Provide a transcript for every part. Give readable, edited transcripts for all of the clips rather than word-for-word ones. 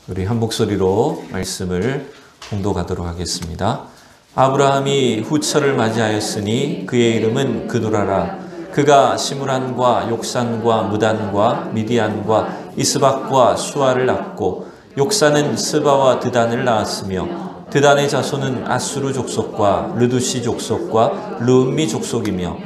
우리 한 목소리로 말씀을 봉독하도록 하겠습니다. 아브라함이 후처를 맞이하였으니 그의 이름은 그두라라. 그가 시므란과 욕산과 무단과 미디안과 이스박과 수아를 낳고 욕산은 스바와 드단을 낳았으며 드단의 자손은 아수르 족속과 르두시 족속과 르음미 족속이며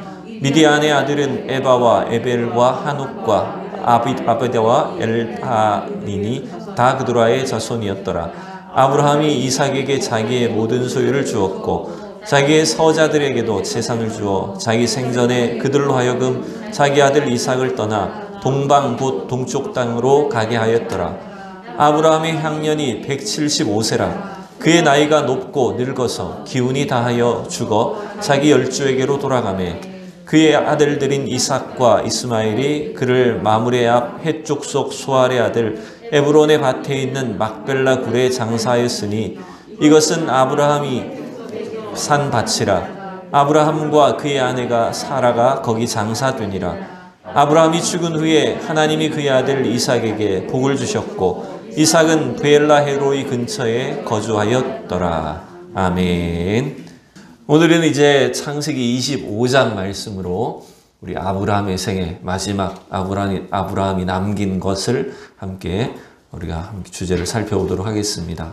미디안의 아들은 에바와 에벨과 한옥과 아베다와 엘하닌이 다 그두라의 자손이었더라. 아브라함이 이삭에게 자기의 모든 소유를 주었고 자기의 서자들에게도 재산을 주어 자기 생전에 그들로 하여금 자기 아들 이삭을 떠나 동방 곧 동쪽 땅으로 가게 하였더라. 아브라함의 향년이 175세라. 그의 나이가 높고 늙어서 기운이 다하여 죽어 자기 열조에게로 돌아가매 그의 아들들인 이삭과 이스마엘이 그를 마므레 앞 헷족속 수알의 아들 에브론의 밭에 있는 막벨라 굴에 장사하였으니 이것은 아브라함이 산 밭이라. 아브라함과 그의 아내가 사라가 거기 장사되니라. 아브라함이 죽은 후에 하나님이 그의 아들 이삭에게 복을 주셨고 이삭은 베엘라헤로이 근처에 거주하였더라. 아멘. 오늘은 이제 창세기 25장 말씀으로 우리 아브라함의 생애, 마지막 아브라함이 남긴 것을 함께 우리가 주제를 살펴보도록 하겠습니다.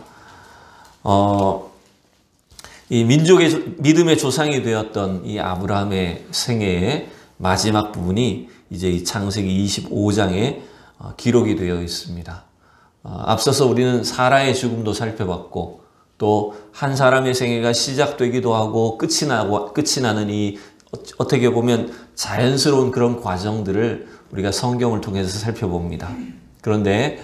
이 민족의 믿음의 조상이 되었던 이 아브라함의 생애의 마지막 부분이 이제 이 창세기 25장에 기록이 되어 있습니다. 앞서서 우리는 사라의 죽음도 살펴봤고 또 한 사람의 생애가 시작되기도 하고 끝이 나는 이 어떻게 보면 자연스러운 그런 과정들을 우리가 성경을 통해서 살펴봅니다. 그런데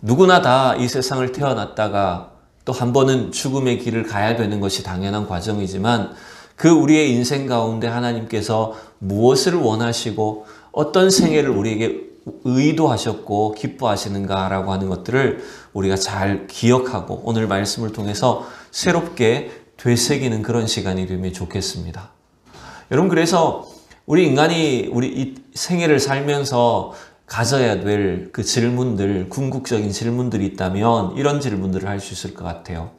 누구나 다 이 세상을 태어났다가 또 한 번은 죽음의 길을 가야 되는 것이 당연한 과정이지만 그 우리의 인생 가운데 하나님께서 무엇을 원하시고 어떤 생애를 우리에게 의도하셨고 기뻐하시는가라고 하는 것들을 우리가 잘 기억하고 오늘 말씀을 통해서 새롭게 되새기는 그런 시간이 되면 좋겠습니다. 여러분, 그래서 우리 인간이 우리 이 생애를 살면서 가져야 될 그 질문들, 궁극적인 질문들이 있다면 이런 질문들을 할 수 있을 것 같아요.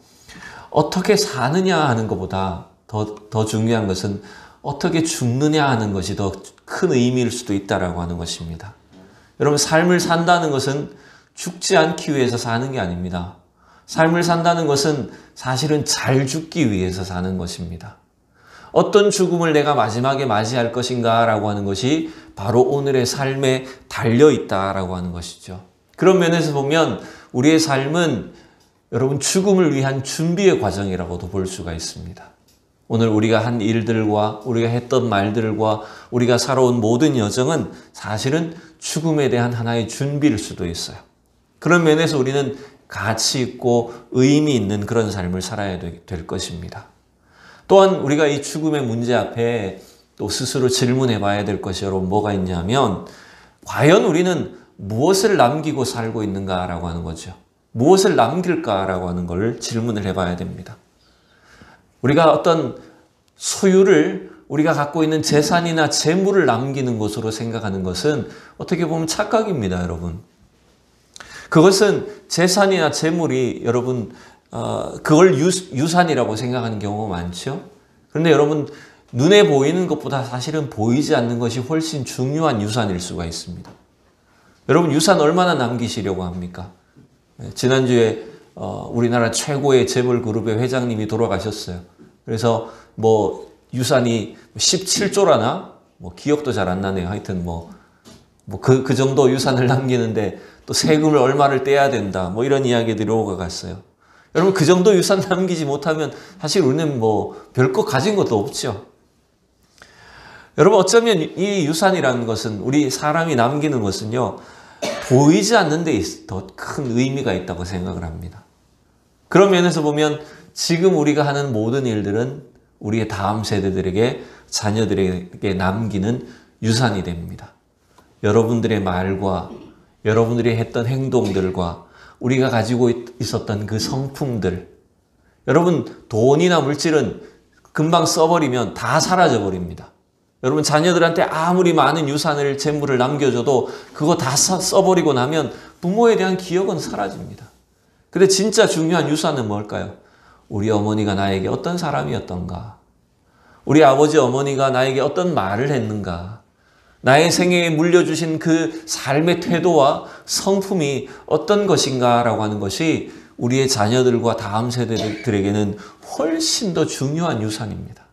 어떻게 사느냐 하는 것보다 더 중요한 것은 어떻게 죽느냐 하는 것이 더 큰 의미일 수도 있다라고 하는 것입니다. 여러분, 삶을 산다는 것은 죽지 않기 위해서 사는 게 아닙니다. 삶을 산다는 것은 사실은 잘 죽기 위해서 사는 것입니다. 어떤 죽음을 내가 마지막에 맞이할 것인가 라고 하는 것이 바로 오늘의 삶에 달려있다라고 하는 것이죠. 그런 면에서 보면 우리의 삶은 여러분 죽음을 위한 준비의 과정이라고도 볼 수가 있습니다. 오늘 우리가 한 일들과 우리가 했던 말들과 우리가 살아온 모든 여정은 사실은 죽음에 대한 하나의 준비일 수도 있어요. 그런 면에서 우리는 가치 있고 의미 있는 그런 삶을 살아야 될 것입니다. 또한 우리가 이 죽음의 문제 앞에 또 스스로 질문해 봐야 될 것이 여러분 뭐가 있냐면 과연 우리는 무엇을 남기고 살고 있는가라고 하는 거죠. 무엇을 남길까라고 하는 걸 질문을 해봐야 됩니다. 우리가 어떤 소유를 우리가 갖고 있는 재산이나 재물을 남기는 것으로 생각하는 것은 어떻게 보면 착각입니다, 여러분. 그것은 재산이나 재물이 여러분 그걸 유산이라고 생각하는 경우가 많죠. 그런데 여러분 눈에 보이는 것보다 사실은 보이지 않는 것이 훨씬 중요한 유산일 수가 있습니다. 여러분 유산 얼마나 남기시려고 합니까? 지난주에 우리나라 최고의 재벌 그룹의 회장님이 돌아가셨어요. 그래서 뭐 유산이 17조라나 뭐 기억도 잘 안 나네요. 하여튼 그 정도 유산을 남기는데 또 세금을 얼마를 떼야 된다. 뭐 이런 이야기들이 오가갔어요. 여러분 그 정도 유산 남기지 못하면 사실 우리는 별거 가진 것도 없죠. 여러분 어쩌면 이 유산이라는 것은 우리 사람이 남기는 것은요. 보이지 않는 데 더 큰 의미가 있다고 생각을 합니다. 그런 면에서 보면 지금 우리가 하는 모든 일들은 우리의 다음 세대들에게 자녀들에게 남기는 유산이 됩니다. 여러분들의 말과 여러분들이 했던 행동들과 우리가 가지고 있었던 그 성품들, 여러분 돈이나 물질은 금방 써버리면 다 사라져버립니다. 여러분 자녀들한테 아무리 많은 유산을 재물을 남겨줘도 그거 다 써버리고 나면 부모에 대한 기억은 사라집니다. 근데 진짜 중요한 유산은 뭘까요? 우리 어머니가 나에게 어떤 사람이었던가? 우리 아버지 어머니가 나에게 어떤 말을 했는가? 나의 생애에 물려주신 그 삶의 태도와 성품이 어떤 것인가라고 하는 것이 우리의 자녀들과 다음 세대들에게는 훨씬 더 중요한 유산입니다.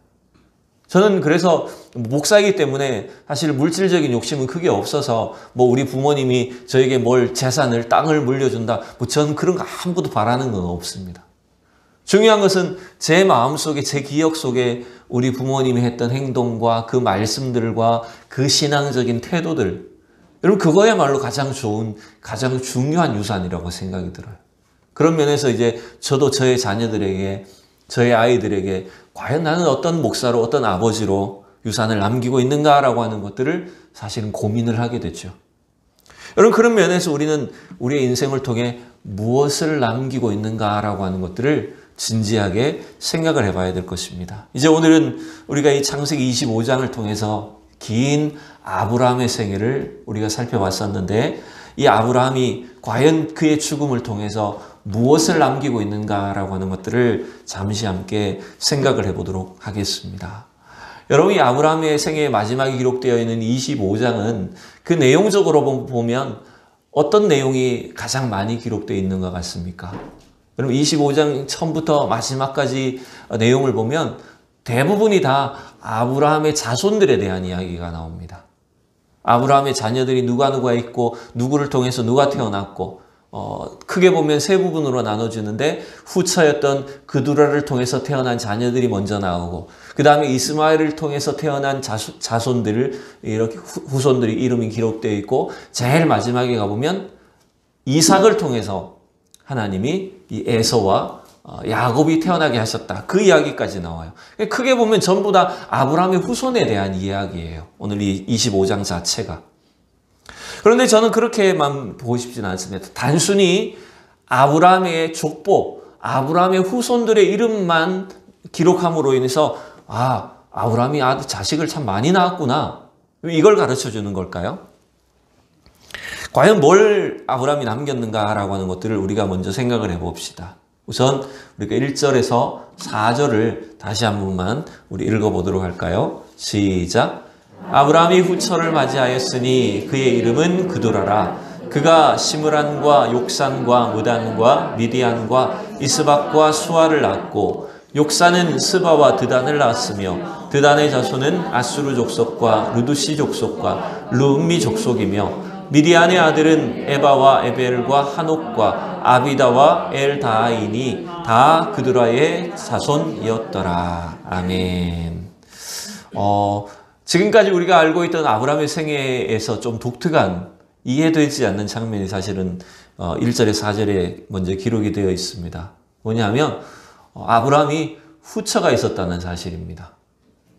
저는 그래서 목사이기 때문에 사실 물질적인 욕심은 크게 없어서 뭐 우리 부모님이 저에게 뭘 재산을 땅을 물려준다 저는 그런 거 아무것도 바라는 건 없습니다. 중요한 것은 제 마음속에 제 기억 속에 우리 부모님이 했던 행동과 그 말씀들과 그 신앙적인 태도들 여러분 그거야말로 가장 좋은 가장 중요한 유산이라고 생각이 들어요. 그런 면에서 이제 저도 저의 자녀들에게 저의 아이들에게 과연 나는 어떤 목사로 어떤 아버지로 유산을 남기고 있는가라고 하는 것들을 사실은 고민을 하게 됐죠. 여러분 그런 면에서 우리는 우리의 인생을 통해 무엇을 남기고 있는가라고 하는 것들을 진지하게 생각을 해봐야 될 것입니다. 이제 오늘은 우리가 이 창세기 25장을 통해서 긴 아브라함의 생애를 우리가 살펴봤었는데 이 아브라함이 과연 그의 죽음을 통해서 무엇을 남기고 있는가라고 하는 것들을 잠시 함께 생각을 해보도록 하겠습니다. 여러분 이 아브라함의 생애의 마지막에 기록되어 있는 25장은 그 내용적으로 보면 어떤 내용이 가장 많이 기록되어 있는 것 같습니까? 여러분 25장 처음부터 마지막까지 내용을 보면 대부분이 다 아브라함의 자손들에 대한 이야기가 나옵니다. 아브라함의 자녀들이 누가 있고 누구를 통해서 누가 태어났고 크게 보면 세 부분으로 나눠주는데 후처였던 그두라를 통해서 태어난 자녀들이 먼저 나오고 그 다음에 이스마엘을 통해서 태어난 자손들을 이렇게 후손들이 이름이 기록되어 있고 제일 마지막에 가보면 이삭을 통해서 하나님이 이 에서와 야곱이 태어나게 하셨다. 그 이야기까지 나와요. 크게 보면 전부 다 아브라함의 후손에 대한 이야기예요. 오늘 이 25장 자체가. 그런데 저는 그렇게만 보고 싶지는 않습니다. 단순히 아브라함의 족보, 아브라함의 후손들의 이름만 기록함으로 인해서 아브라함이 자식을 참 많이 낳았구나. 이걸 가르쳐 주는 걸까요? 과연 뭘 아브라함이 남겼는가라고 하는 것들을 우리가 먼저 생각을 해봅시다. 우선 우리가 1절에서 4절을 다시 한 번만 우리 읽어보도록 할까요? 시작! 아브라함이 후처를 맞이하였으니 그의 이름은 그두라라. 그가 시므란과 욕산과 무단과 미디안과 이스박과 수아를 낳았고 욕산은 스바와 드단을 낳았으며 드단의 자손은 아수르 족속과 루두시 족속과 르음미 족속이며 미디안의 아들은 에바와 에벨과 한옥과 아비다와 엘다아이니 다 그두라의 자손이었더라. 아멘. 지금까지 우리가 알고 있던 아브라함의 생애에서 좀 독특한 이해되지 않는 장면이 사실은 1절에 4절에 먼저 기록이 되어 있습니다. 뭐냐면 아브라함이 후처가 있었다는 사실입니다.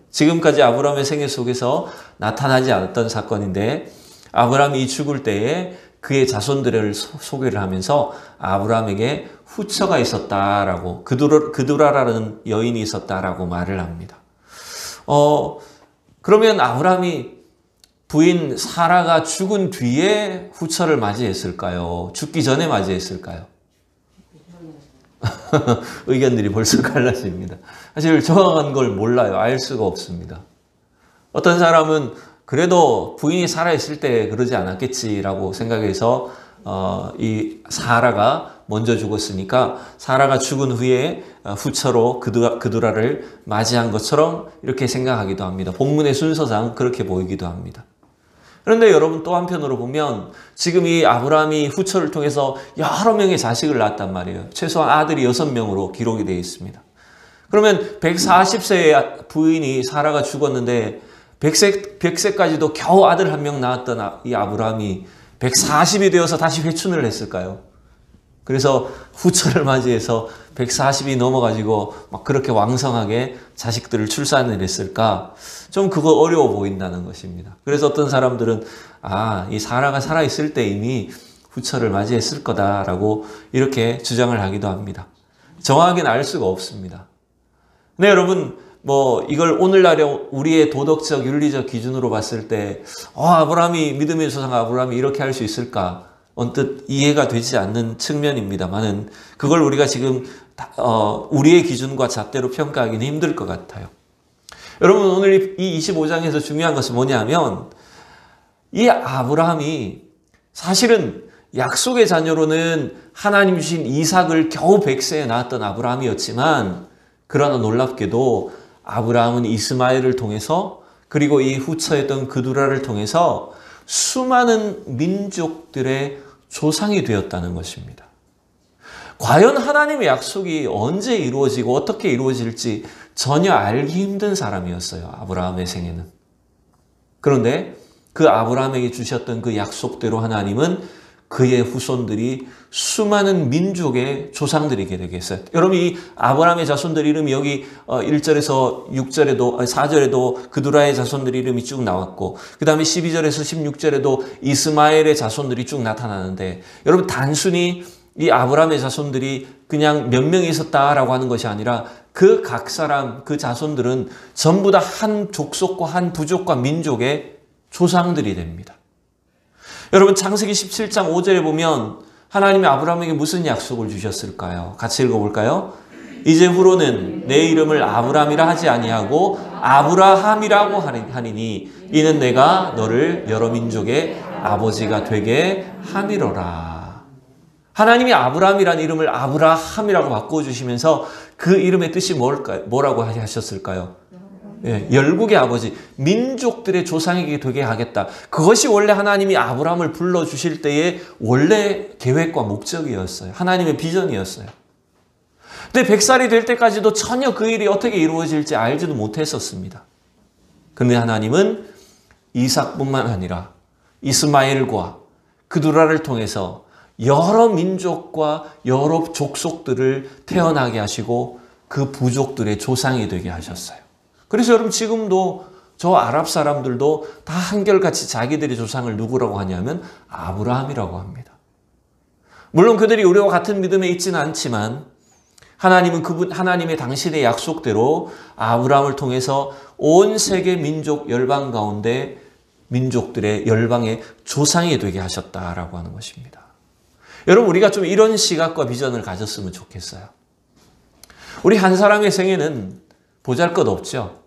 지금까지 아브라함의 생애 속에서 나타나지 않았던 사건인데 아브라함이 죽을 때에 그의 자손들을 소개를 하면서 아브라함에게 후처가 있었다라고 그두라라는 여인이 있었다라고 말을 합니다. 그러면 아브라함이 부인 사라가 죽은 뒤에 후처를 맞이했을까요? 죽기 전에 맞이했을까요? 의견들이 벌써 갈라집니다. 사실 정확한 걸 몰라요. 알 수가 없습니다. 어떤 사람은 그래도 부인이 살아있을 때 그러지 않았겠지라고 생각해서 이 사라가 먼저 죽었으니까 사라가 죽은 후에 후처로 그두라를 맞이한 것처럼 이렇게 생각하기도 합니다. 본문의 순서상 그렇게 보이기도 합니다. 그런데 여러분 또 한편으로 보면 지금 이 아브라함이 후처를 통해서 여러 명의 자식을 낳았단 말이에요. 최소한 아들이 6명으로 기록이 되어 있습니다. 그러면 140세의 부인이 사라가 죽었는데 100세까지도 겨우 아들 한 명 낳았던 이 아브라함이 140이 되어서 다시 회춘을 했을까요? 그래서 후처를 맞이해서 140이 넘어가지고 막 그렇게 왕성하게 자식들을 출산을 했을까? 좀 그거 어려워 보인다는 것입니다. 그래서 어떤 사람들은 이 사라가 살아있을 때 이미 후처를 맞이했을 거다라고 이렇게 주장을 하기도 합니다. 정확하게는 알 수가 없습니다. 근데 여러분 이걸 오늘날의 우리의 도덕적, 윤리적 기준으로 봤을 때 아브라함이 믿음의 조상 아브라함이 이렇게 할 수 있을까? 언뜻 이해가 되지 않는 측면입니다만은 그걸 우리가 지금 우리의 기준과 잣대로 평가하기는 힘들 것 같아요. 여러분 오늘 이 25장에서 중요한 것은 뭐냐면 이 아브라함이 사실은 약속의 자녀로는 하나님 주신 이삭을 겨우 100세에 낳았던 아브라함이었지만 그러나 놀랍게도 아브라함은 이스마엘을 통해서 그리고 이 후처였던 그두라를 통해서 수많은 민족들의 조상이 되었다는 것입니다. 과연 하나님의 약속이 언제 이루어지고 어떻게 이루어질지 전혀 알기 힘든 사람이었어요. 아브라함의 생애는. 그런데 그 아브라함에게 주셨던 그 약속대로 하나님은 그의 후손들이 수많은 민족의 조상들이게 되게 했어요. 여러분 이 아브라함의 자손들 이름이 여기 1절에서 6절에도 4절에도 그두라의 자손들 이름이 쭉 나왔고 그 다음에 12절에서 16절에도 이스마엘의 자손들이 쭉 나타나는데 여러분 단순히 이 아브라함의 자손들이 그냥 몇 명이 있었다라고 하는 것이 아니라 그 각 사람 그 자손들은 전부 다 한 족속과 한 부족과 민족의 조상들이 됩니다. 여러분 창세기 17장 5절에 보면 하나님이 아브라함에게 무슨 약속을 주셨을까요? 같이 읽어볼까요? 이제 후로는 내 이름을 아브라함이라 하지 아니하고 아브라함이라고 하리니 이는 내가 너를 여러 민족의 아버지가 되게 함이로라. 하나님이 아브라함이라는 이름을 아브라함이라고 바꿔주시면서 그 이름의 뜻이 뭐라고 하셨을까요? 예, 열국의 아버지, 민족들의 조상에게 되게 하겠다. 그것이 원래 하나님이 아브라함을 불러주실 때의 원래 계획과 목적이었어요. 하나님의 비전이었어요. 근데 100살이 될 때까지도 전혀 그 일이 어떻게 이루어질지 알지도 못했었습니다. 그런데 하나님은 이삭뿐만 아니라 이스마엘과 그두라를 통해서 여러 민족과 여러 족속들을 태어나게 하시고 그 부족들의 조상이 되게 하셨어요. 그래서 여러분 지금도 저 아랍 사람들도 다 한결같이 자기들의 조상을 누구라고 하냐면 아브라함이라고 합니다. 물론 그들이 우리와 같은 믿음에 있지는 않지만 하나님은 하나님의 당신의 약속대로 아브라함을 통해서 온 세계 민족 열방 가운데 민족들의 열방의 조상이 되게 하셨다라고 하는 것입니다. 여러분 우리가 좀 이런 시각과 비전을 가졌으면 좋겠어요. 우리 한 사람의 생애는 보잘것없죠.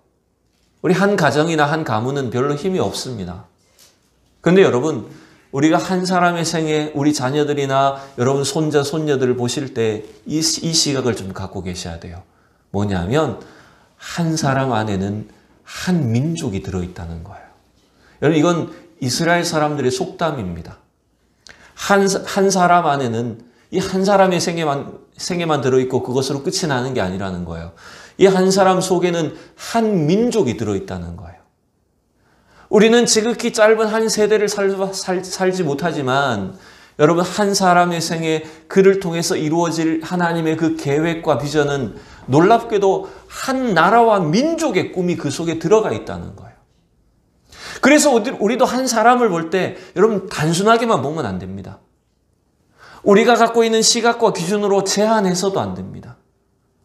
우리 한 가정이나 한 가문은 별로 힘이 없습니다. 그런데 여러분 우리가 한 사람의 생애 우리 자녀들이나 여러분 손자 손녀들을 보실 때 이 시각을 좀 갖고 계셔야 돼요. 뭐냐면 한 사람 안에는 한 민족이 들어있다는 거예요. 여러분 이건 이스라엘 사람들의 속담입니다. 한 사람 안에는 이 한 사람의 생애만 들어있고 그것으로 끝이 나는 게 아니라는 거예요. 이 한 사람 속에는 한 민족이 들어있다는 거예요. 우리는 지극히 짧은 한 세대를 살지 못하지만 여러분 한 사람의 생애 그를 통해서 이루어질 하나님의 그 계획과 비전은 놀랍게도 한 나라와 민족의 꿈이 그 속에 들어가 있다는 거예요. 그래서 우리도 한 사람을 볼 때 여러분 단순하게만 보면 안 됩니다. 우리가 갖고 있는 시각과 기준으로 제한해서도 안 됩니다.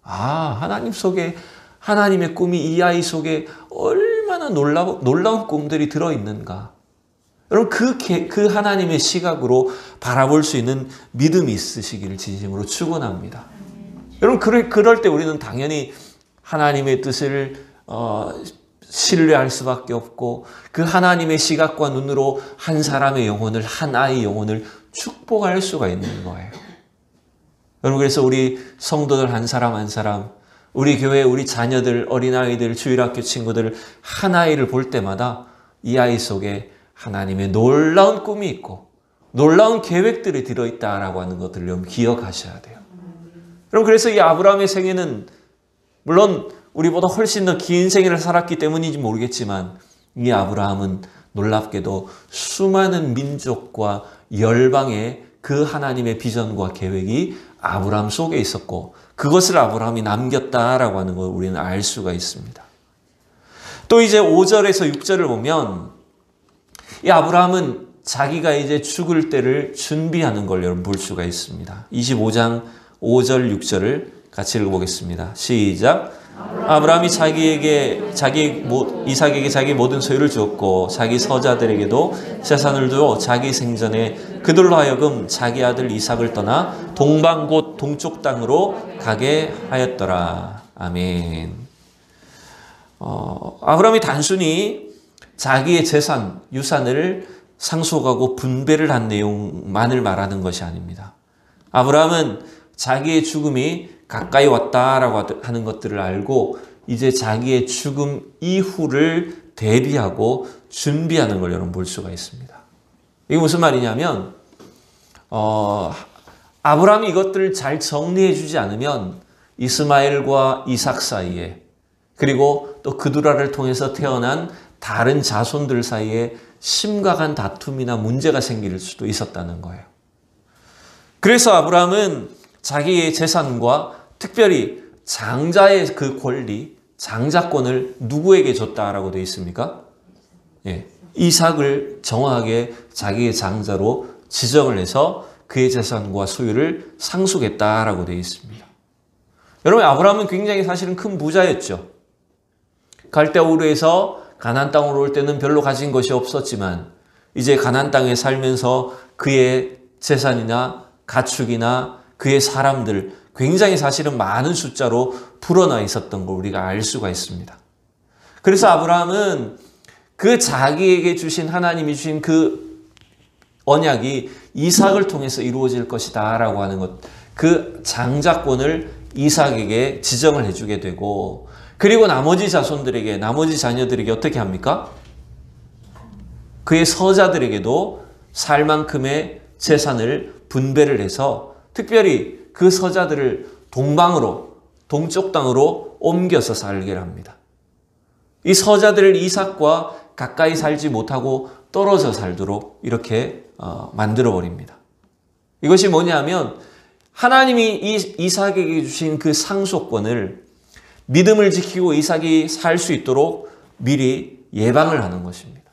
하나님 속에 하나님의 꿈이 이 아이 속에 얼마나 놀라운 꿈들이 들어있는가. 여러분 그 하나님의 시각으로 바라볼 수 있는 믿음이 있으시기를 진심으로 축원합니다. 여러분 그럴 때 우리는 당연히 하나님의 뜻을 신뢰할 수밖에 없고 그 하나님의 시각과 눈으로 한 사람의 영혼을 한 아이의 영혼을 축복할 수가 있는 거예요. 여러분 그래서 우리 성도들 한 사람 한 사람 우리 교회 우리 자녀들 어린아이들 주일학교 친구들 한 아이를 볼 때마다 이 아이 속에 하나님의 놀라운 꿈이 있고 놀라운 계획들이 들어있다라고 하는 것들을 여러분 기억하셔야 돼요. 여러분 그래서 이 아브라함의 생애는 물론 우리보다 훨씬 더 긴 생애를 살았기 때문인지 모르겠지만 이 아브라함은 놀랍게도 수많은 민족과 열방의 그 하나님의 비전과 계획이 아브라함 속에 있었고 그것을 아브라함이 남겼다라고 하는 걸 우리는 알 수가 있습니다. 또 이제 5절에서 6절을 보면 이 아브라함은 자기가 이제 죽을 때를 준비하는 걸 여러분 볼 수가 있습니다. 25장 5절 6절을 같이 읽어보겠습니다. 시작. 아브라함이 이삭에게 자기 모든 소유를 주었고 자기 서자들에게도 재산을 주어 자기 생전에 그들로 하여금 자기 아들 이삭을 떠나 동방 곧 동쪽 땅으로 가게 하였더라. 아멘. 아브라함이 단순히 자기의 재산, 유산을 상속하고 분배를 한 내용만을 말하는 것이 아닙니다. 아브라함은 자기의 죽음이 가까이 왔다라고 하는 것들을 알고 이제 자기의 죽음 이후를 대비하고 준비하는 걸 여러분 볼 수가 있습니다. 이게 무슨 말이냐면 아브라함이 이것들을 잘 정리해 주지 않으면 이스마엘과 이삭 사이에 그리고 또 그두라를 통해서 태어난 다른 자손들 사이에 심각한 다툼이나 문제가 생길 수도 있었다는 거예요. 그래서 아브라함은 자기의 재산과 특별히 장자의 그 권리, 장자권을 누구에게 줬다라고 되어 있습니까? 예, 이삭을 정확하게 자기의 장자로 지정을 해서 그의 재산과 소유를 상속했다라고 되어 있습니다. 여러분, 아브라함은 굉장히 사실은 큰 부자였죠. 갈대아우르에서 가나안 땅으로 올 때는 별로 가진 것이 없었지만 이제 가나안 땅에 살면서 그의 재산이나 가축이나 그의 사람들 굉장히 사실은 많은 숫자로 불어나 있었던 걸 우리가 알 수가 있습니다. 그래서 아브라함은 그 자기에게 주신 하나님이 주신 그 언약이 이삭을 통해서 이루어질 것이다 라고 하는 것, 그 장자권을 이삭에게 지정을 해주게 되고 그리고 나머지 자손들에게, 나머지 자녀들에게 어떻게 합니까? 그의 서자들에게도 살 만큼의 재산을 분배를 해서 특별히 그 서자들을 동방으로, 동쪽 땅으로 옮겨서 살게 합니다. 이 서자들을 이삭과 가까이 살지 못하고 떨어져 살도록 이렇게 만들어버립니다. 이것이 뭐냐면 하나님이 이삭에게 주신 그 상속권을 믿음을 지키고 이삭이 살 수 있도록 미리 예방을 하는 것입니다.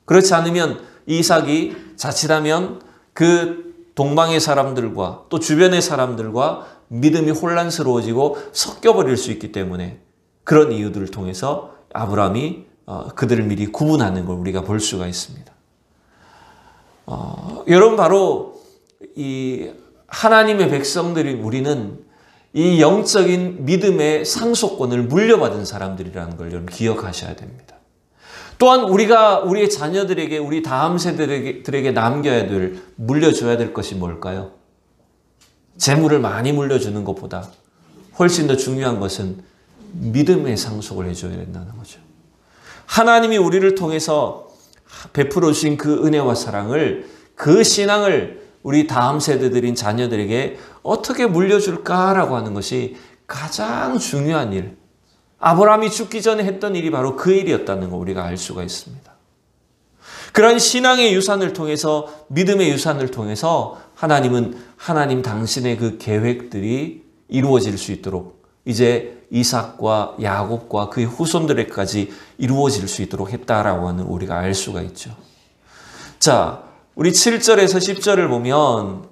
그렇지 않으면 이삭이 자칫하면 그 동방의 사람들과 또 주변의 사람들과 믿음이 혼란스러워지고 섞여버릴 수 있기 때문에 그런 이유들을 통해서 아브라함이 그들을 미리 구분하는 걸 우리가 볼 수가 있습니다. 여러분, 바로 이 하나님의 백성들이 우리는 이 영적인 믿음의 상속권을 물려받은 사람들이라는 걸 여러분 기억하셔야 됩니다. 또한 우리가 우리의 자녀들에게, 우리 다음 세대들에게 남겨야 될, 물려줘야 될 것이 뭘까요? 재물을 많이 물려주는 것보다 훨씬 더 중요한 것은 믿음의 상속을 해줘야 된다는 거죠. 하나님이 우리를 통해서 베풀어 주신 그 은혜와 사랑을, 그 신앙을 우리 다음 세대들인 자녀들에게 어떻게 물려줄까라고 하는 것이 가장 중요한 일. 아브라함이 죽기 전에 했던 일이 바로 그 일이었다는 거 우리가 알 수가 있습니다. 그런 신앙의 유산을 통해서, 믿음의 유산을 통해서 하나님은 하나님 당신의 그 계획들이 이루어질 수 있도록 이제 이삭과 야곱과 그의 후손들에게까지 이루어질 수 있도록 했다라고 하는 우리가 알 수가 있죠. 자, 우리 7절에서 10절을 보면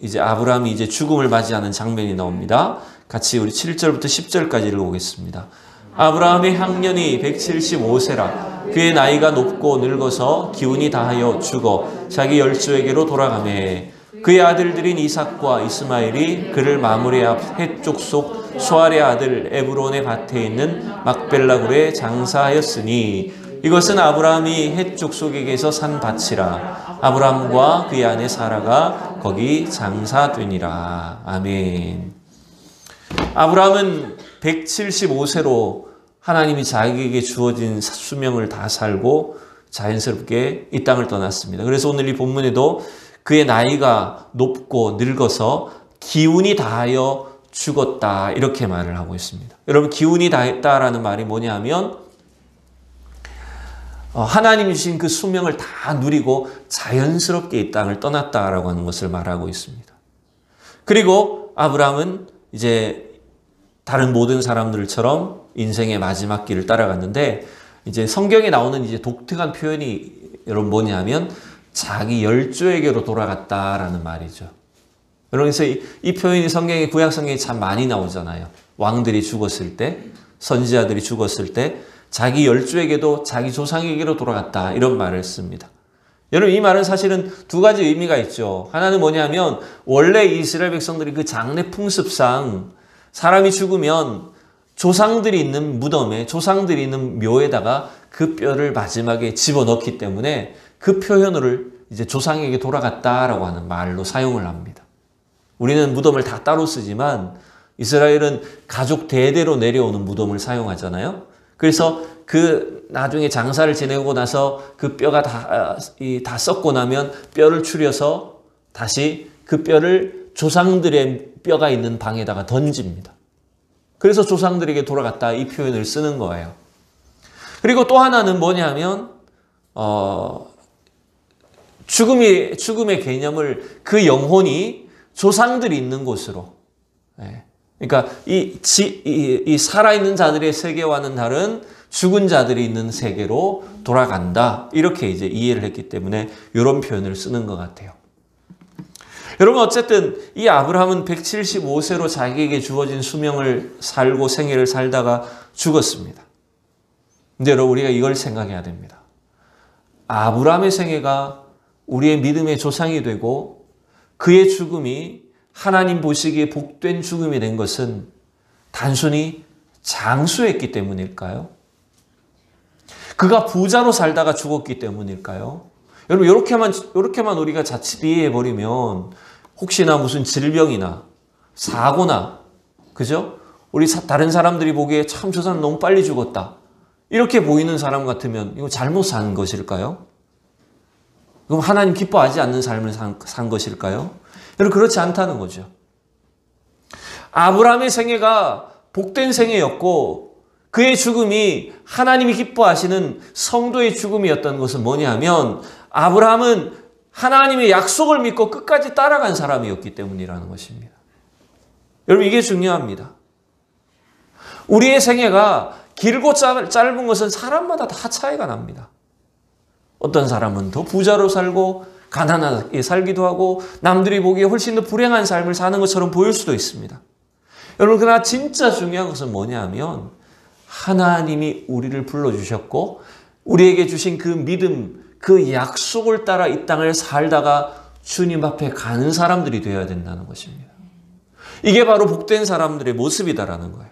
이제 아브라함이 이제 죽음을 맞이하는 장면이 나옵니다. 같이 우리 7절부터 10절까지를 보겠습니다. 아브라함의 향년이 175세라. 그의 나이가 높고 늙어서 기운이 다하여 죽어 자기 열조에게로 돌아가매. 그의 아들들인 이삭과 이스마엘이 그를 마므레 앞 헷 족속 소알의 아들 에브론의 밭에 있는 막벨라굴에 장사하였으니 이것은 아브라함이 헷 족속에게서 산 밭이라. 아브라함과 그의 아내 사라가 거기 장사되니라. 아멘. 아브라함은 175세로 하나님이 자기에게 주어진 수명을 다 살고 자연스럽게 이 땅을 떠났습니다. 그래서 오늘 이 본문에도 그의 나이가 높고 늙어서 기운이 다하여 죽었다 이렇게 말을 하고 있습니다. 여러분, 기운이 다했다라는 말이 뭐냐 하면 하나님이 주신 그 수명을 다 누리고 자연스럽게 이 땅을 떠났다라고 하는 것을 말하고 있습니다. 그리고 아브라함은 이제 다른 모든 사람들처럼 인생의 마지막 길을 따라갔는데 이제 성경에 나오는 이제 독특한 표현이 여러분 뭐냐면 자기 열조에게로 돌아갔다라는 말이죠. 여러분, 그래서 이 표현이 성경에, 구약 성경에 참 많이 나오잖아요. 왕들이 죽었을 때, 선지자들이 죽었을 때 자기 열조에게도 자기 조상에게로 돌아갔다 이런 말을 씁니다. 여러분 이 말은 사실은 두 가지 의미가 있죠. 하나는 뭐냐면 원래 이스라엘 백성들이 그 장례 풍습상 사람이 죽으면 조상들이 있는 무덤에 조상들이 있는 묘에다가 그 뼈를 마지막에 집어넣기 때문에 그 표현을 이제 조상에게 돌아갔다라고 하는 말로 사용을 합니다. 우리는 무덤을 다 따로 쓰지만 이스라엘은 가족 대대로 내려오는 무덤을 사용하잖아요. 그래서 그 나중에 장사를 지내고 나서 그 뼈가 다 썩고 나면 뼈를 추려서 다시 그 뼈를 조상들의 뼈가 있는 방에다가 던집니다. 그래서 조상들에게 돌아갔다 이 표현을 쓰는 거예요. 그리고 또 하나는 뭐냐면 죽음의 개념을 그 영혼이 조상들이 있는 곳으로, 그러니까 이 살아있는 자들의 세계와는 다른 죽은 자들이 있는 세계로 돌아간다 이렇게 이제 이해를 했기 때문에 이런 표현을 쓰는 것 같아요. 여러분 어쨌든 이 아브라함은 175세로 자기에게 주어진 수명을 살고 생애를 살다가 죽었습니다. 근데 여러분 우리가 이걸 생각해야 됩니다. 아브라함의 생애가 우리의 믿음의 조상이 되고 그의 죽음이 하나님 보시기에 복된 죽음이 된 것은 단순히 장수했기 때문일까요? 그가 부자로 살다가 죽었기 때문일까요? 여러분 이렇게만 우리가 자칫 이해해버리면 혹시나 무슨 질병이나 사고나 그죠? 우리 다른 사람들이 보기에 참 저 사람 너무 빨리 죽었다 이렇게 보이는 사람 같으면 이거 잘못 산 것일까요? 그럼 하나님 기뻐하지 않는 삶을 산 것일까요? 여러분 그렇지 않다는 거죠. 아브라함의 생애가 복된 생애였고 그의 죽음이 하나님이 기뻐하시는 성도의 죽음이었던 것은 뭐냐면 아브라함은 하나님의 약속을 믿고 끝까지 따라간 사람이었기 때문이라는 것입니다. 여러분 이게 중요합니다. 우리의 생애가 길고 짧은 것은 사람마다 다 차이가 납니다. 어떤 사람은 더 부자로 살고 가난하게 살기도 하고 남들이 보기에 훨씬 더 불행한 삶을 사는 것처럼 보일 수도 있습니다. 여러분 그러나 진짜 중요한 것은 뭐냐면 하나님이 우리를 불러주셨고 우리에게 주신 그 믿음, 그 약속을 따라 이 땅을 살다가 주님 앞에 가는 사람들이 되어야 된다는 것입니다. 이게 바로 복된 사람들의 모습이다라는 거예요.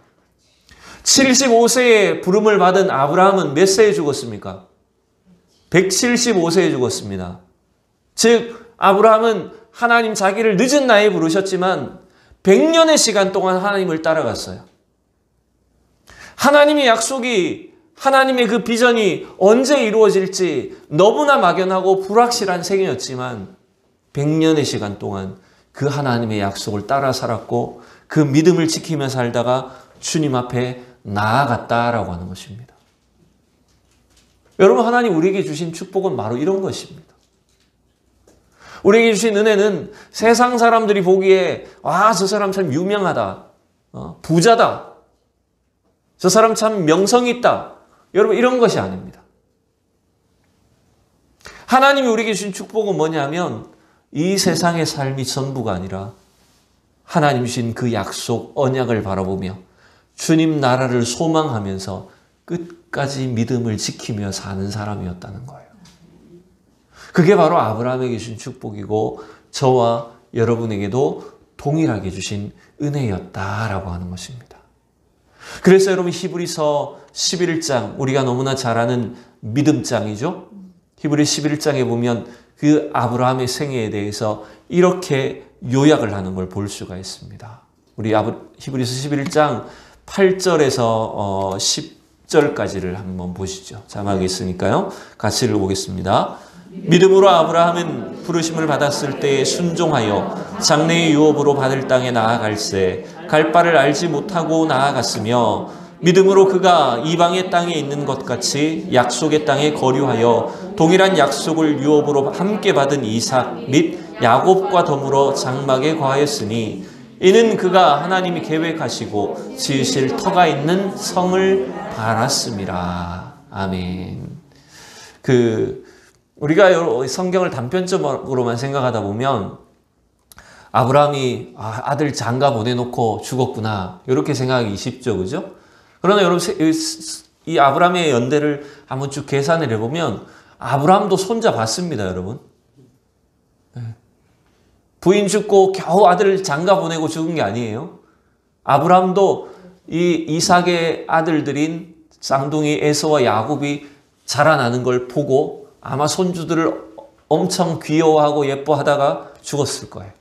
75세에 부름을 받은 아브라함은 몇 세에 죽었습니까? 175세에 죽었습니다. 즉 아브라함은 하나님 자기를 늦은 나이에 부르셨지만 100년의 시간 동안 하나님을 따라갔어요. 하나님의 약속이 하나님의 그 비전이 언제 이루어질지 너무나 막연하고 불확실한 생애였지만 100년의 시간 동안 그 하나님의 약속을 따라 살았고 그 믿음을 지키며 살다가 주님 앞에 나아갔다라고 하는 것입니다. 여러분 하나님 우리에게 주신 축복은 바로 이런 것입니다. 우리에게 주신 은혜는 세상 사람들이 보기에 와, 저 사람 참 유명하다, 부자다, 저 사람 참 명성이 있다. 여러분 이런 것이 아닙니다. 하나님이 우리에게 주신 축복은 뭐냐면 이 세상의 삶이 전부가 아니라 하나님 주신 그 약속, 언약을 바라보며 주님 나라를 소망하면서 끝까지 믿음을 지키며 사는 사람이었다는 거예요. 그게 바로 아브라함에게 주신 축복이고 저와 여러분에게도 동일하게 주신 은혜였다라고 하는 것입니다. 그래서 여러분 히브리서 11장 우리가 너무나 잘 아는 믿음장이죠. 히브리 11장에 보면 그 아브라함의 생애에 대해서 이렇게 요약을 하는 걸 볼 수가 있습니다. 우리 히브리서 11장 8절에서 10절까지를 한번 보시죠. 자막이 있으니까요. 같이 읽어보겠습니다. 믿음으로 아브라함은 부르심을 받았을 때에 순종하여 장래의 유업으로 받을 땅에 나아갈새 갈 바를 알지 못하고 나아갔으며 믿음으로 그가 이방의 땅에 있는 것 같이 약속의 땅에 거류하여 동일한 약속을 유업으로 함께 받은 이삭 및 야곱과 더불어 장막에 거하였으니 이는 그가 하나님이 계획하시고 지으실 터가 있는 성을 바랐음이라. 아멘. 우리가 성경을 단편적으로만 생각하다 보면 아브라함이 아들 장가 보내놓고 죽었구나 이렇게 생각하기 쉽죠, 그죠? 그러나 여러분 이 아브라함의 연대를 한번 쭉 계산을 해보면 아브라함도 손자 봤습니다, 여러분. 부인 죽고 겨우 아들 장가 보내고 죽은 게 아니에요. 아브라함도 이 이삭의 아들들인 쌍둥이 에서와 야곱이 자라나는 걸 보고 아마 손주들을 엄청 귀여워하고 예뻐하다가 죽었을 거예요.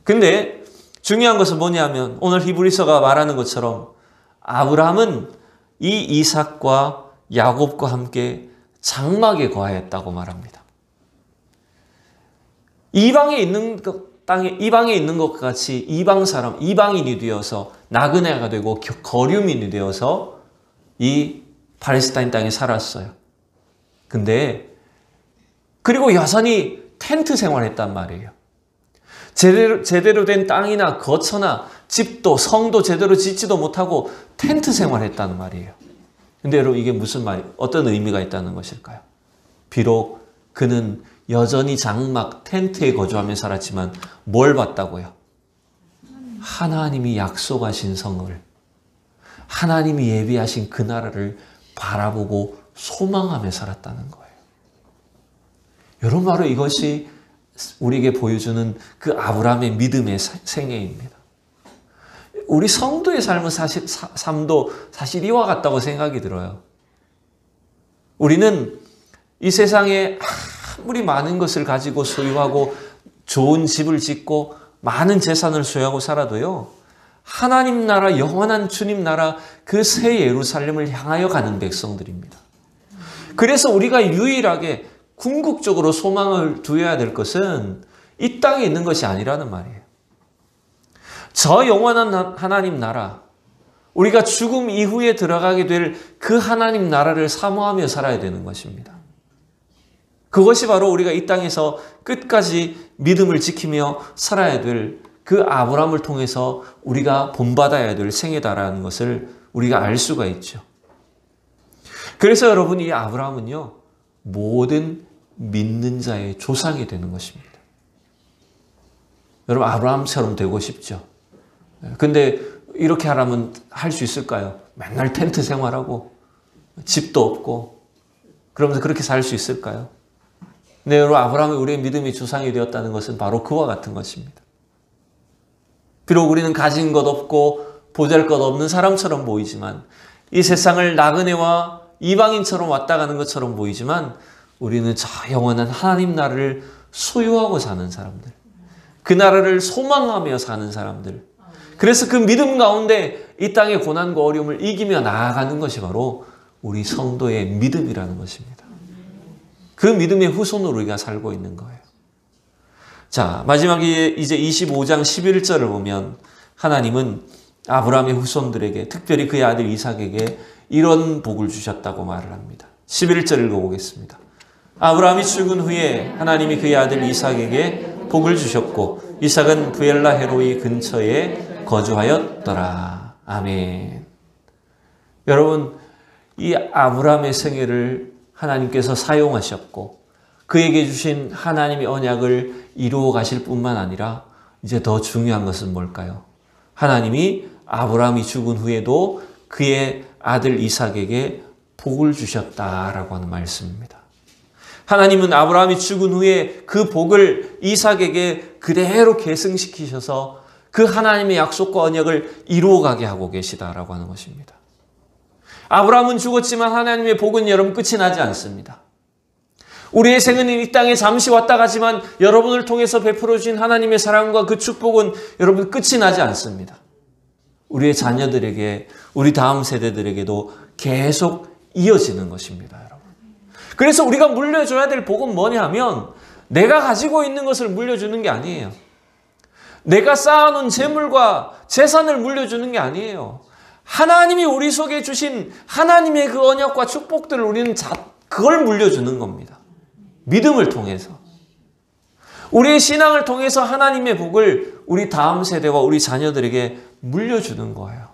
근데 중요한 것은 뭐냐면 오늘 히브리서가 말하는 것처럼 아브라함은 이 이삭과 야곱과 함께 장막에 거하였다고 말합니다. 이방에 있는 것과 같이 이방 사람, 이방인이 되어서 나그네가 되고 거류민이 되어서 이 팔레스타인 땅에 살았어요. 근데 그리고 여전히 텐트 생활했단 말이에요. 제대로 된 땅이나 거처나 집도 성도 제대로 짓지도 못하고 텐트 생활했다는 말이에요. 근데 여러분 이게 무슨 어떤 의미가 있다는 것일까요? 비록 그는 여전히 장막 텐트에 거주하며 살았지만 뭘 봤다고요? 하나님이 약속하신 성을, 하나님이 예비하신 그 나라를 바라보고 소망하며 살았다는 거예요. 여러분 바로 이것이 우리에게 보여주는 그 아브라함의 믿음의 생애입니다. 우리 성도의 삶은 삶도 사실 이와 같다고 생각이 들어요. 우리는 이 세상에 아무리 많은 것을 가지고 소유하고 좋은 집을 짓고 많은 재산을 소유하고 살아도요. 하나님 나라, 영원한 주님 나라 그 새 예루살렘을 향하여 가는 백성들입니다. 그래서 우리가 유일하게 궁극적으로 소망을 두어야 될 것은 이 땅에 있는 것이 아니라는 말이에요. 저 영원한 하나님 나라, 우리가 죽음 이후에 들어가게 될 그 하나님 나라를 사모하며 살아야 되는 것입니다. 그것이 바로 우리가 이 땅에서 끝까지 믿음을 지키며 살아야 될 그 아브라함을 통해서 우리가 본받아야 될 생애다라는 것을 우리가 알 수가 있죠. 그래서 여러분 이 아브라함은요. 모든 믿는 자의 조상이 되는 것입니다. 여러분 아브라함처럼 되고 싶죠. 근데 이렇게 하라면 할 수 있을까요? 맨날 텐트 생활하고 집도 없고 그러면서 그렇게 살 수 있을까요? 네, 여러분 아브라함이 우리의 믿음의 조상이 되었다는 것은 바로 그와 같은 것입니다. 비록 우리는 가진 것 없고 보잘것 없는 사람처럼 보이지만 이 세상을 나그네와 이방인처럼 왔다 가는 것처럼 보이지만 우리는 저 영원한 하나님 나라를 소유하고 사는 사람들, 그 나라를 소망하며 사는 사람들, 그래서 그 믿음 가운데 이 땅의 고난과 어려움을 이기며 나아가는 것이 바로 우리 성도의 믿음이라는 것입니다. 그 믿음의 후손으로 우리가 살고 있는 거예요. 자, 마지막에 이제 25장 11절을 보면 하나님은 아브라함의 후손들에게 특별히 그의 아들 이삭에게 이런 복을 주셨다고 말을 합니다. 11절을 읽어보겠습니다. 아브라함이 죽은 후에 하나님이 그의 아들 이삭에게 복을 주셨고 이삭은 부엘라 헤로이 근처에 거주하였더라. 아멘. 여러분 이 아브라함의 생애를 하나님께서 사용하셨고 그에게 주신 하나님의 언약을 이루어 가실 뿐만 아니라 이제 더 중요한 것은 뭘까요? 하나님이 아브라함이 죽은 후에도 그의 아들 이삭에게 복을 주셨다라고 하는 말씀입니다. 하나님은 아브라함이 죽은 후에 그 복을 이삭에게 그대로 계승시키셔서 그 하나님의 약속과 언약을 이루어가게 하고 계시다라고 하는 것입니다. 아브라함은 죽었지만 하나님의 복은 여러분 끝이 나지 않습니다. 우리의 생애는 이 땅에 잠시 왔다 가지만 여러분을 통해서 베풀어 주신 하나님의 사랑과 그 축복은 여러분 끝이 나지 않습니다. 우리의 자녀들에게, 우리 다음 세대들에게도 계속 이어지는 것입니다, 여러분. 그래서 우리가 물려줘야 될 복은 뭐냐 하면 내가 가지고 있는 것을 물려주는 게 아니에요. 내가 쌓아놓은 재물과 재산을 물려주는 게 아니에요. 하나님이 우리 속에 주신 하나님의 그 언약과 축복들을 우리는 그걸 물려주는 겁니다. 믿음을 통해서. 우리의 신앙을 통해서 하나님의 복을 우리 다음 세대와 우리 자녀들에게 물려주는 거예요.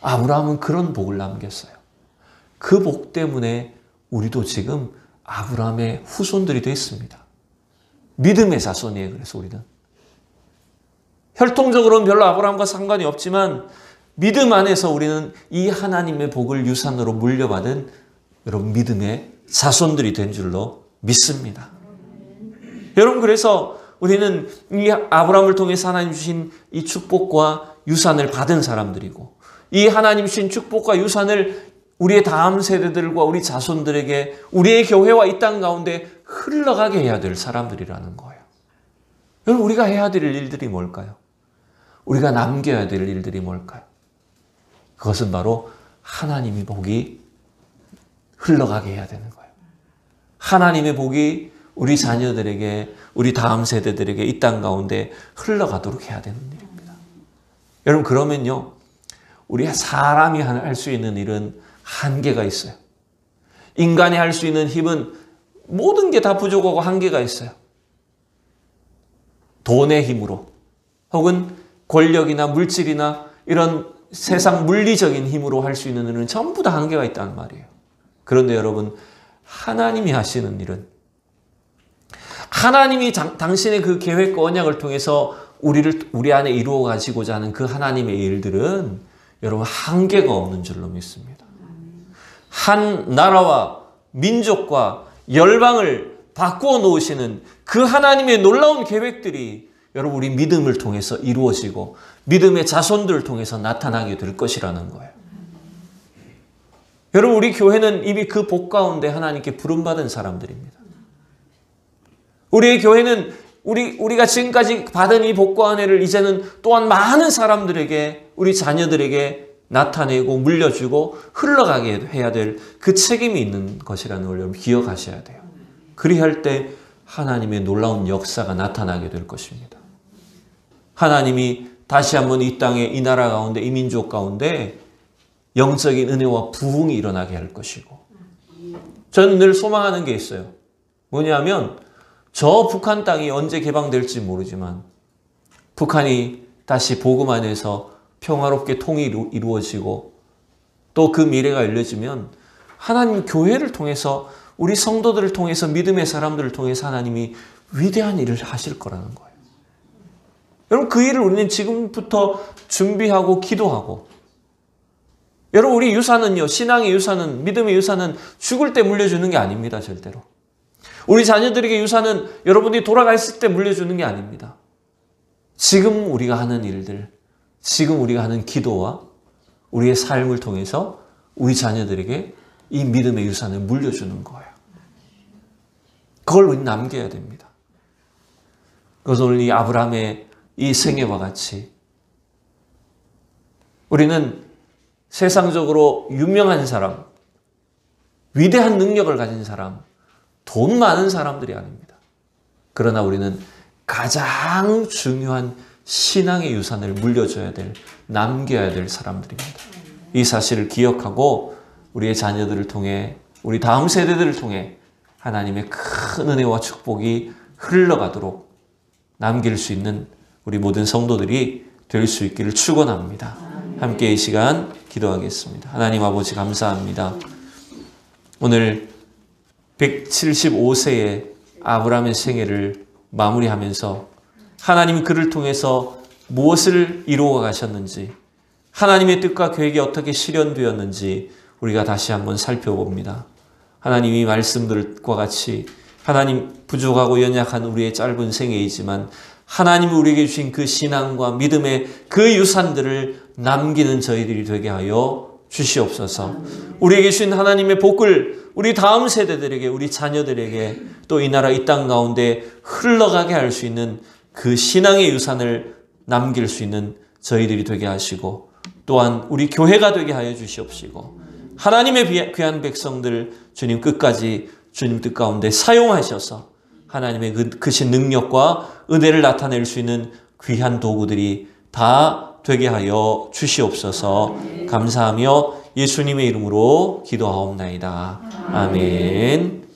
아브라함은 그런 복을 남겼어요. 그 복 때문에 우리도 지금 아브라함의 후손들이 됐습니다. 믿음의 자손이에요. 그래서 우리는. 혈통적으로는 별로 아브라함과 상관이 없지만 믿음 안에서 우리는 이 하나님의 복을 유산으로 물려받은 여러분 믿음의 자손들이 된 줄로 믿습니다. 여러분 그래서 우리는 이 아브라함을 통해서 하나님 주신 이 축복과 유산을 받은 사람들이고 이 하나님 주신 축복과 유산을 우리의 다음 세대들과 우리 자손들에게 우리의 교회와 이 땅 가운데 흘러가게 해야 될 사람들이라는 거예요. 여러분 우리가 해야 될 일들이 뭘까요? 우리가 남겨야 될 일들이 뭘까요? 그것은 바로 하나님의 복이 흘러가게 해야 되는 거예요. 하나님의 복이 우리 자녀들에게 우리 다음 세대들에게 이 땅 가운데 흘러가도록 해야 되는 일입니다. 여러분 그러면요 우리 사람이 할 수 있는 일은 한계가 있어요. 인간이 할 수 있는 힘은 모든 게 다 부족하고 한계가 있어요. 돈의 힘으로 혹은 권력이나 물질이나 이런 세상 물리적인 힘으로 할 수 있는 일은 전부 다 한계가 있다는 말이에요. 그런데 여러분 하나님이 하시는 일은 하나님이 당신의 그 계획과 언약을 통해서 우리 안에 이루어 가시고자 하는 그 하나님의 일들은 여러분 한계가 없는 줄로 믿습니다. 한 나라와 민족과 열방을 바꾸어 놓으시는 그 하나님의 놀라운 계획들이 여러분 우리 믿음을 통해서 이루어지고 믿음의 자손들을 통해서 나타나게 될 것이라는 거예요. 여러분 우리 교회는 이미 그 복 가운데 하나님께 부름받은 사람들입니다. 우리의 교회는 우리가 지금까지 받은 이 복과 은혜를 이제는 또한 많은 사람들에게 우리 자녀들에게 나타내고 물려주고 흘러가게 해야 될 그 책임이 있는 것이라는 걸 여러분 기억하셔야 돼요. 그리할 때 하나님의 놀라운 역사가 나타나게 될 것입니다. 하나님이 다시 한번 이 땅에 이 나라 가운데 이 민족 가운데 영적인 은혜와 부흥이 일어나게 할 것이고 저는 늘 소망하는 게 있어요. 뭐냐면 저 북한 땅이 언제 개방될지 모르지만 북한이 다시 복음 안에서 평화롭게 통일이 이루어지고 또 그 미래가 열려지면 하나님 교회를 통해서 우리 성도들을 통해서 믿음의 사람들을 통해서 하나님이 위대한 일을 하실 거라는 거예요. 여러분 그 일을 우리는 지금부터 준비하고 기도하고 여러분 우리 유산은요 신앙의 유산은 믿음의 유산은 죽을 때 물려주는 게 아닙니다. 절대로. 우리 자녀들에게 유산은 여러분이 돌아갔을 때 물려주는 게 아닙니다. 지금 우리가 하는 일들 지금 우리가 하는 기도와 우리의 삶을 통해서 우리 자녀들에게 이 믿음의 유산을 물려주는 거예요. 그걸 우리 남겨야 됩니다. 그래서 오늘 이 아브라함의 이 생애와 같이 우리는 세상적으로 유명한 사람, 위대한 능력을 가진 사람, 돈 많은 사람들이 아닙니다. 그러나 우리는 가장 중요한 신앙의 유산을 물려줘야 될, 남겨야 될 사람들입니다. 이 사실을 기억하고 우리의 자녀들을 통해 우리 다음 세대들을 통해 하나님의 큰 은혜와 축복이 흘러가도록 남길 수 있는 우리 모든 성도들이 될 수 있기를 축원합니다. 함께 이 시간 기도하겠습니다. 하나님 아버지 감사합니다. 오늘 175세의 아브라함의 생애를 마무리하면서 하나님이 그를 통해서 무엇을 이루어 가셨는지 하나님의 뜻과 계획이 어떻게 실현되었는지 우리가 다시 한번 살펴봅니다. 하나님 이 말씀들과 같이 하나님 부족하고 연약한 우리의 짧은 생애이지만 하나님이 우리에게 주신 그 신앙과 믿음의 그 유산들을 남기는 저희들이 되게 하여 주시옵소서. 우리에게 주신 하나님의 복을 우리 다음 세대들에게 우리 자녀들에게 또 이 나라 이 땅 가운데 흘러가게 할 수 있는 그 신앙의 유산을 남길 수 있는 저희들이 되게 하시고 또한 우리 교회가 되게 하여 주시옵시고 하나님의 귀한 백성들 주님 끝까지 주님 뜻 가운데 사용하셔서 하나님의 크신 능력과 은혜를 나타낼 수 있는 귀한 도구들이 다 되게 하여 주시옵소서. 감사하며 예수님의 이름으로 기도하옵나이다. 아멘.